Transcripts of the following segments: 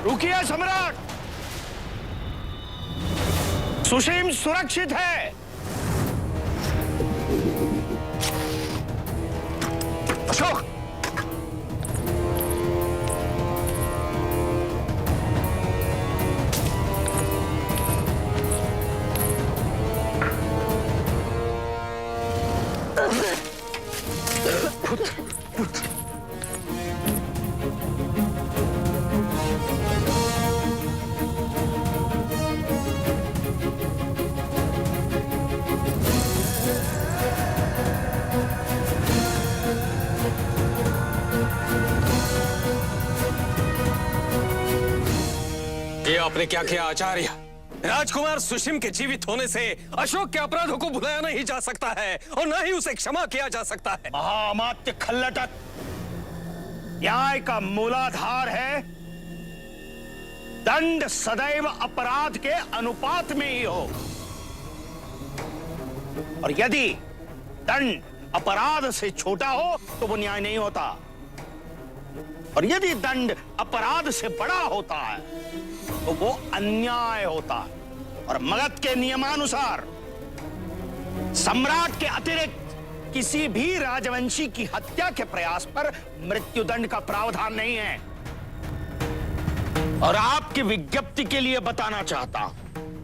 रुकिए सम्राट, सुशीम सुरक्षित है। अशोक, ये आपने क्या किया आचार्य? राजकुमार सुशीम के जीवित होने से अशोक के अपराधों को भुलाया नहीं जा सकता है और न ही उसे क्षमा किया जा सकता है। महाअमात्य खल्लटक, न्याय का मूलाधार है दंड सदैव अपराध के अनुपात में ही हो, और यदि दंड अपराध से छोटा हो तो वो न्याय नहीं होता, और यदि दंड अपराध से बड़ा होता है तो वो अन्याय होता है। और मगध के नियमानुसार सम्राट के अतिरिक्त किसी भी राजवंशी की हत्या के प्रयास पर मृत्युदंड का प्रावधान नहीं है। और आपकी विज्ञप्ति के लिए बताना चाहता हूं,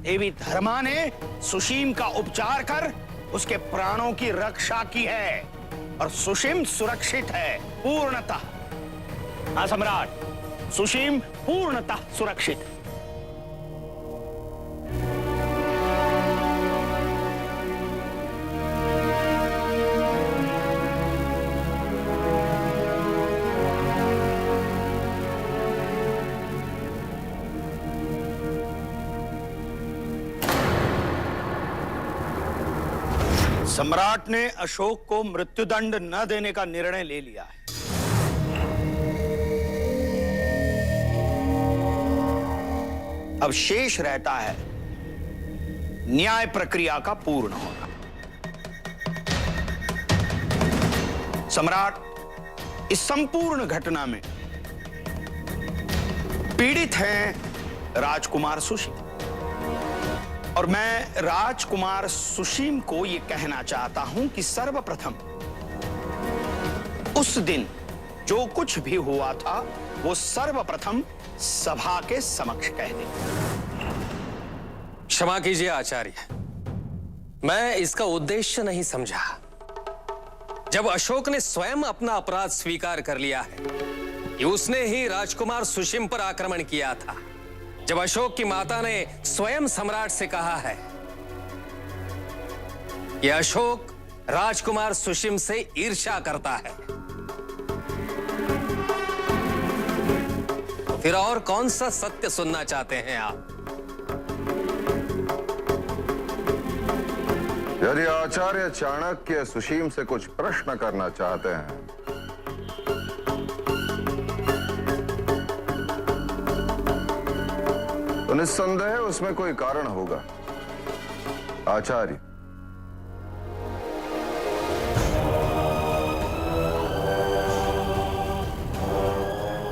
देवी धर्मा ने सुशीम का उपचार कर उसके प्राणों की रक्षा की है और सुशीम सुरक्षित है पूर्णतः। हाँ सम्राट, सुशीम पूर्णतः सुरक्षित है। सम्राट ने अशोक को मृत्युदंड न देने का निर्णय ले लिया है। अब शेष रहता है न्याय प्रक्रिया का पूर्ण होना। सम्राट, इस संपूर्ण घटना में पीड़ित हैं राजकुमार सुशीम, और मैं राजकुमार सुशीम को यह कहना चाहता हूं कि सर्वप्रथम उस दिन जो कुछ भी हुआ था वो सर्वप्रथम सभा के समक्ष कह दे। क्षमा कीजिए आचार्य, मैं इसका उद्देश्य नहीं समझा। जब अशोक ने स्वयं अपना अपराध स्वीकार कर लिया है कि उसने ही राजकुमार सुशीम पर आक्रमण किया था, जब अशोक की माता ने स्वयं सम्राट से कहा है कि अशोक राजकुमार सुशीम से ईर्ष्या करता है, फिर और कौन सा सत्य सुनना चाहते हैं आप? यदि आचार्य चाणक्य सुशीम से कुछ प्रश्न करना चाहते हैं तो निस्संदेह उसमें कोई कारण होगा। आचार्य,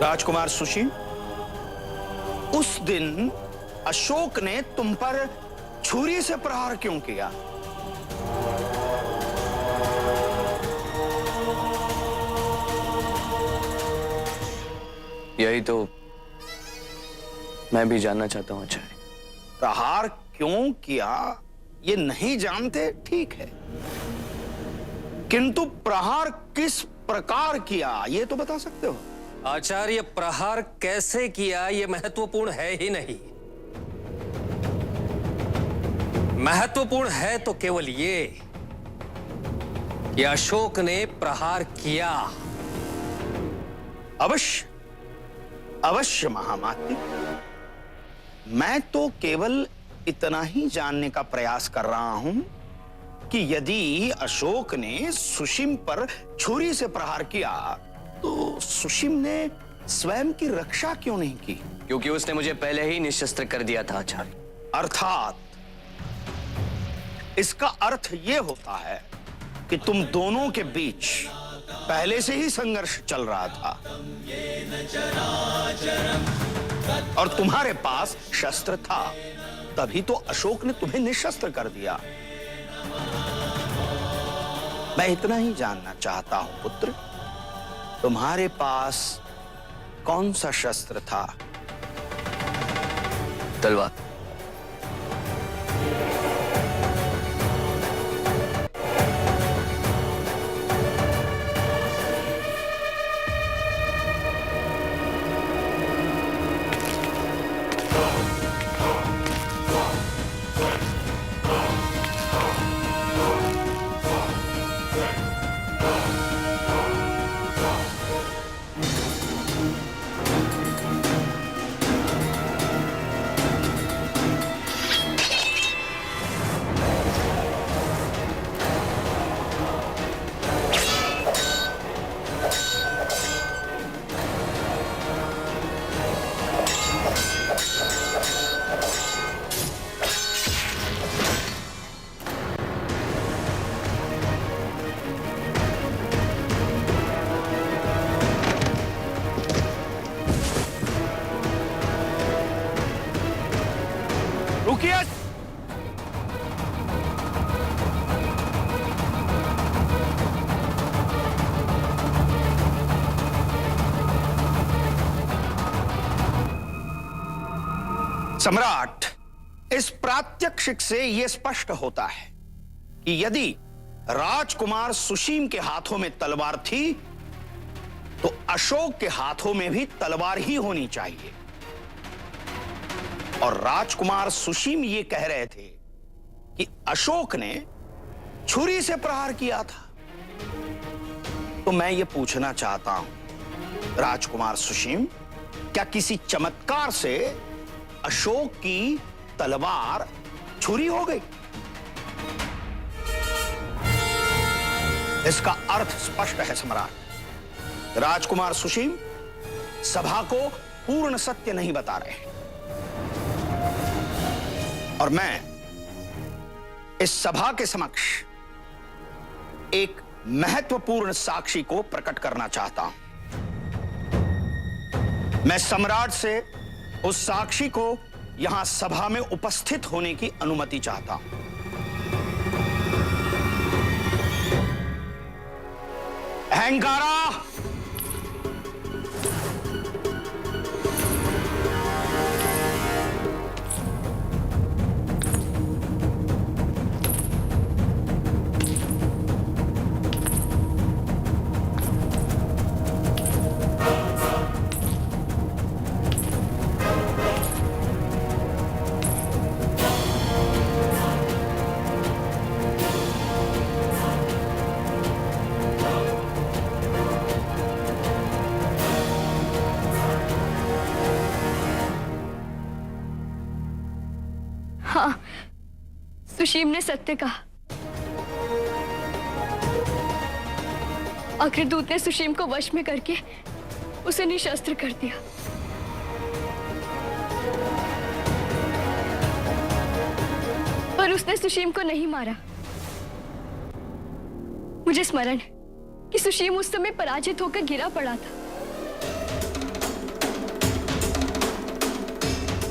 राजकुमार सुशीम, उस दिन अशोक ने तुम पर छुरी से प्रहार क्यों किया? यही तो मैं भी जानना चाहता हूं आचार्य। प्रहार क्यों किया ये नहीं जानते, ठीक है, किंतु प्रहार किस प्रकार किया ये तो बता सकते हो। आचार्य, प्रहार कैसे किया ये महत्वपूर्ण है ही नहीं। महत्वपूर्ण है तो केवल ये कि अशोक ने प्रहार किया। अवश्य अवश्य महामात्य, मैं तो केवल इतना ही जानने का प्रयास कर रहा हूं कि यदि अशोक ने सुशीम पर छुरी से प्रहार किया तो सुशीम ने स्वयं की रक्षा क्यों नहीं की? क्योंकि उसने मुझे पहले ही निशस्त्र कर दिया था आचार्य। अर्थात इसका अर्थ यह होता है कि तुम दोनों के बीच पहले से ही संघर्ष चल रहा था और तुम्हारे पास शस्त्र था, तभी तो अशोक ने तुम्हें निशस्त्र कर दिया। मैं इतना ही जानना चाहता हूं पुत्र, तुम्हारे पास कौन सा शस्त्र था? तलवार। रुकिए। सम्राट, इस प्रात्यक्षिक से यह स्पष्ट होता है कि यदि राजकुमार सुशीम के हाथों में तलवार थी तो अशोक के हाथों में भी तलवार ही होनी चाहिए। और राजकुमार सुशीम ये कह रहे थे कि अशोक ने छुरी से प्रहार किया था। तो मैं ये पूछना चाहता हूं राजकुमार सुशीम, क्या किसी चमत्कार से अशोक की तलवार छुरी हो गई? इसका अर्थ स्पष्ट है सम्राट। राजकुमार सुशीम सभा को पूर्ण सत्य नहीं बता रहे हैं और मैं इस सभा के समक्ष एक महत्वपूर्ण साक्षी को प्रकट करना चाहता हूं। मैं सम्राट से उस साक्षी को यहां सभा में उपस्थित होने की अनुमति चाहता हूं। अहंकारा, हाँ, सुशीम ने सत्य कहा। अग्रदूत ने सुशीम को वश में करके उसे निशस्त्र कर दिया। पर उसने सुशीम को नहीं मारा। मुझे स्मरण है कि सुशीम उस समय पराजित होकर गिरा पड़ा था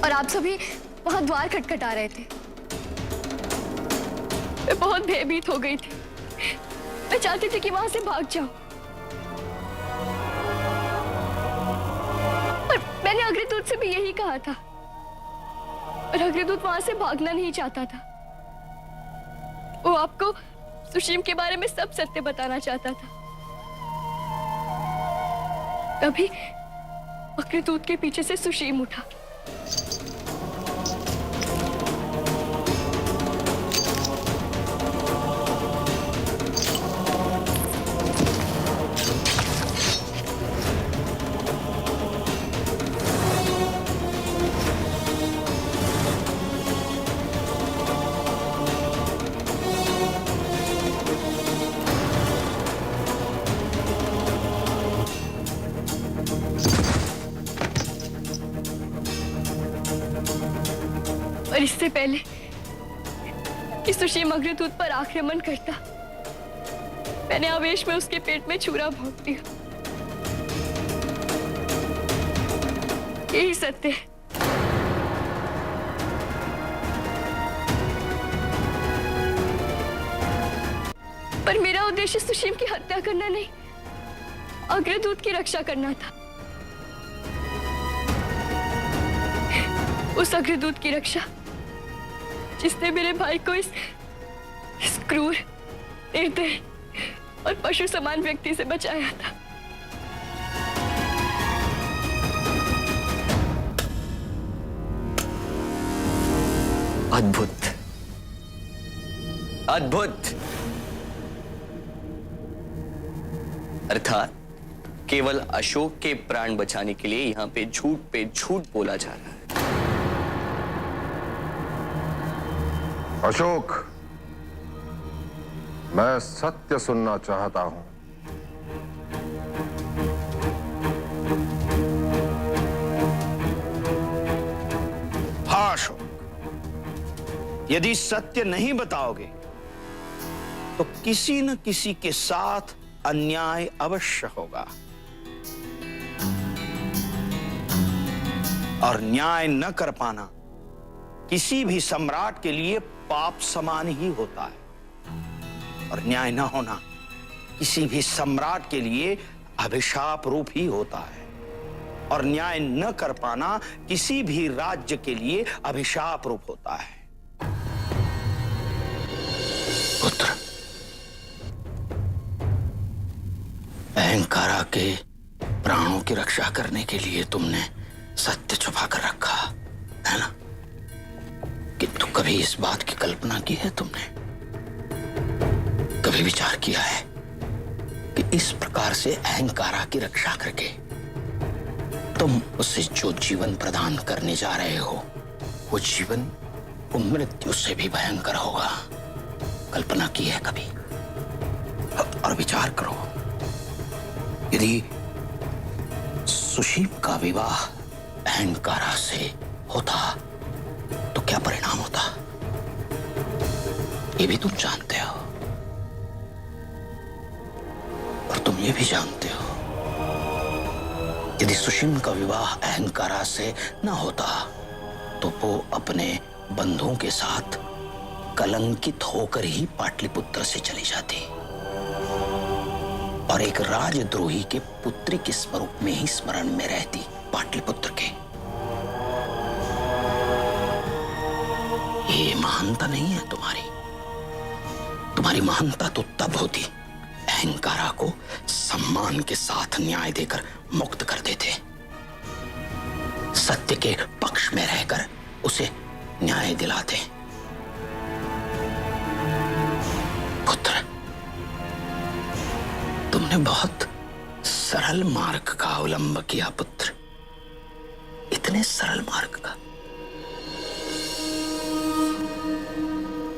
और आप सभी वहां द्वार खटखटा रहे थे। मैं बहुत भयभीत हो गई थी। मैं चाहती थी कि वहां से भाग जाऊं, पर मैंने अग्रदूत से भी यही कहा था और अग्रदूत वहां से भागना नहीं चाहता था। वो आपको सुशीम के बारे में सब सत्य बताना चाहता था। तभी अग्रदूत के पीछे से सुशीम उठा। और इससे पहले कि सुशीम अग्रदूत पर आक्रमण करता, मैंने आवेश में उसके पेट में छुरा भोंक दिया। यही सत्य है। पर मेरा उद्देश्य सुशीम की हत्या करना नहीं, अग्रदूत की रक्षा करना था। उस अग्रदूत की रक्षा जिसने मेरे भाई को इस क्रूर, निर्दयी और पशु समान व्यक्ति से बचाया था। अद्भुत, अद्भुत। अर्थात केवल अशोक के प्राण बचाने के लिए यहां पे झूठ बोला जा रहा है। अशोक, मैं सत्य सुनना चाहता हूं। हाँ अशोक, यदि सत्य नहीं बताओगे तो किसी न किसी के साथ अन्याय अवश्य होगा, और न्याय न कर पाना किसी भी सम्राट के लिए पाप समान ही होता है, और न्याय न होना किसी भी सम्राट के लिए अभिशाप रूप ही होता है, और न्याय न कर पाना किसी भी राज्य के लिए अभिशाप रूप होता है। पुत्र, अहंकारा के प्राणों की रक्षा करने के लिए तुमने सत्य छुपा कर रखा है ना? किंतु कभी इस बात की कल्पना की है तुमने? कभी विचार किया है कि इस प्रकार से अहंकारा की रक्षा करके तुम उसे जो जीवन प्रदान करने जा रहे हो, वो जीवन वो मृत्यु से भी भयंकर होगा? कल्पना की है कभी? और विचार करो, यदि सुशीम का विवाह अहंकारा से होता तो क्या परिणाम होता? ये भी तुम जानते हो, और तुम ये भी जानते हो, यदि सुशीम का विवाह अहंकारा से न होता तो वो अपने बंधुओं के साथ कलंकित होकर ही पाटलिपुत्र से चली जाती और एक राजद्रोही के पुत्री के स्वरूप में ही स्मरण में रहती पाटलिपुत्र के। ये महानता नहीं है तुम्हारी महानता तो तब होती अहंकारा को सम्मान के साथ न्याय देकर मुक्त कर देते, सत्य के पक्ष में रहकर उसे न्याय दिलाते। पुत्र, तुमने बहुत सरल मार्ग का अवलंब किया पुत्र, इतने सरल मार्ग का।